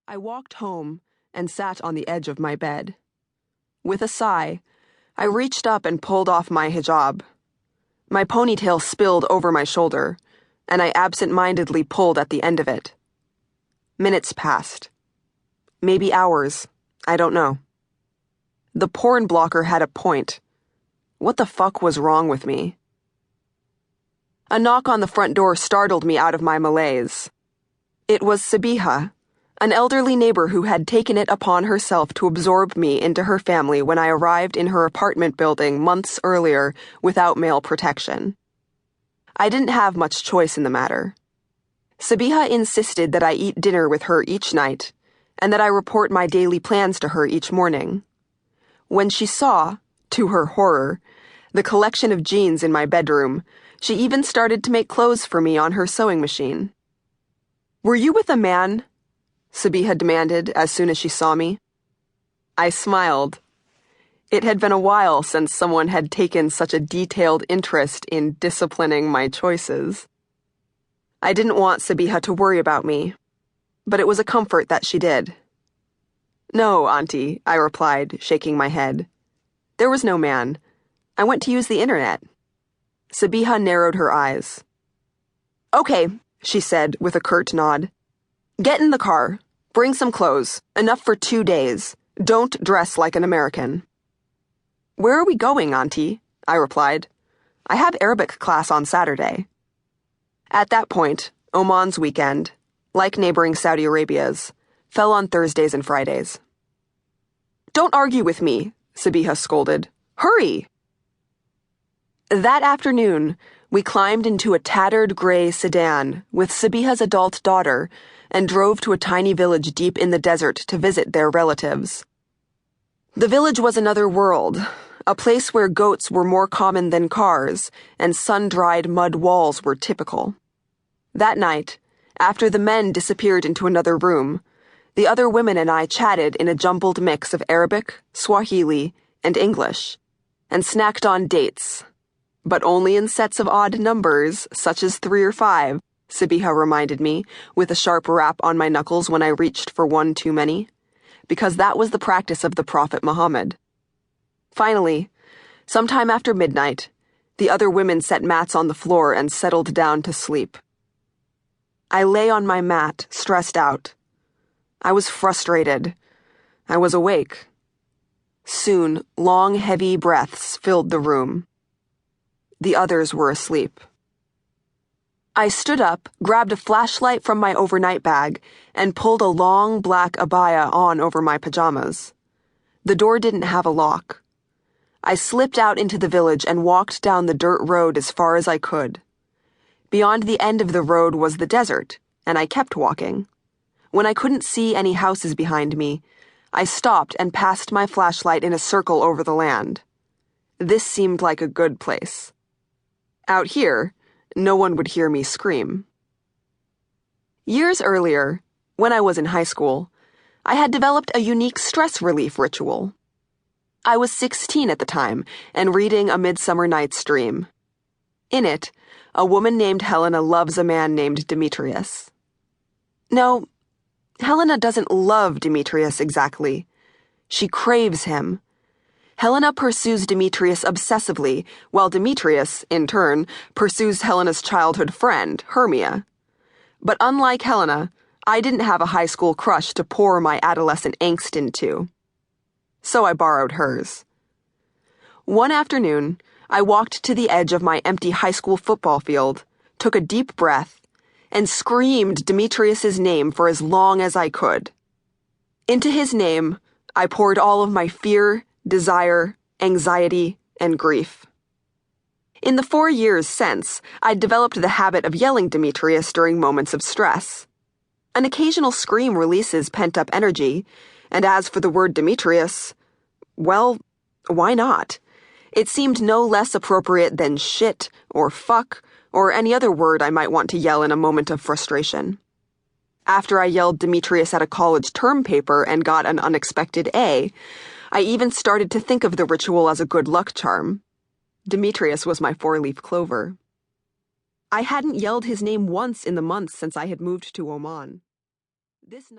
I walked home and sat on the edge of my bed. With a sigh, I reached up and pulled off my hijab. My ponytail spilled over my shoulder, and I absent-mindedly pulled at the end of it. Minutes passed. Maybe hours. I don't know. The porn blocker had a point. What the fuck was wrong with me? A knock on the front door startled me out of my malaise. It was Sabiha, an elderly neighbor who had taken it upon herself to absorb me into her family when I arrived in her apartment building months earlier without male protection. I didn't have much choice in the matter. Sabiha insisted that I eat dinner with her each night, and that I report my daily plans to her each morning. When she saw, to her horror, the collection of jeans in my bedroom, she even started to make clothes for me on her sewing machine. "Were you with a man?" Sabiha demanded as soon as she saw me. I smiled. It had been a while since someone had taken such a detailed interest in disciplining my choices. I didn't want Sabiha to worry about me, but it was a comfort that she did. "No, Auntie," I replied, shaking my head. "There was no man. I went to use the internet." Sabiha narrowed her eyes. "Okay," she said with a curt nod. "Get in the car. Bring some clothes. Enough for 2 days. Don't dress like an American." "Where are we going, Auntie?" I replied. "I have Arabic class on Saturday." At that point, Oman's weekend, like neighboring Saudi Arabia's, fell on Thursdays and Fridays. "Don't argue with me," Sabiha scolded. "Hurry!" That afternoon, we climbed into a tattered gray sedan with Sabiha's adult daughter and drove to a tiny village deep in the desert to visit their relatives. The village was another world, a place where goats were more common than cars and sun-dried mud walls were typical. That night, after the men disappeared into another room, the other women and I chatted in a jumbled mix of Arabic, Swahili, and English, and snacked on dates. But only in sets of odd numbers, such as 3 or 5, Sabiha reminded me, with a sharp rap on my knuckles when I reached for one too many, because that was the practice of the Prophet Muhammad. Finally, sometime after midnight, the other women set mats on the floor and settled down to sleep. I lay on my mat, stressed out. I was frustrated. I was awake. Soon, long, heavy breaths filled the room. The others were asleep. I stood up, grabbed a flashlight from my overnight bag, and pulled a long black abaya on over my pajamas. The door didn't have a lock. I slipped out into the village and walked down the dirt road as far as I could. Beyond the end of the road was the desert, and I kept walking. When I couldn't see any houses behind me, I stopped and passed my flashlight in a circle over the land. This seemed like a good place. Out here, no one would hear me scream. Years earlier, when I was in high school, I had developed a unique stress relief ritual. I was 16 at the time and reading A Midsummer Nights Dream. In it, a woman named Helena loves a man named Demetrius. No, Helena doesn't love Demetrius exactly. She craves him. Helena pursues Demetrius obsessively, while Demetrius, in turn, pursues Helena's childhood friend, Hermia. But unlike Helena, I didn't have a high school crush to pour my adolescent angst into. So I borrowed hers. One afternoon, I walked to the edge of my empty high school football field, took a deep breath, and screamed Demetrius's name for as long as I could. Into his name, I poured all of my fear, desire, anxiety, and grief. In the 4 years since, I'd developed the habit of yelling Demetrius during moments of stress. An occasional scream releases pent-up energy, and as for the word Demetrius, well, why not? It seemed no less appropriate than shit or fuck or any other word I might want to yell in a moment of frustration. After I yelled Demetrius at a college term paper and got an unexpected A, I even started to think of the ritual as a good luck charm. Demetrius was my 4-leaf clover. I hadn't yelled his name once in the months since I had moved to Oman. This night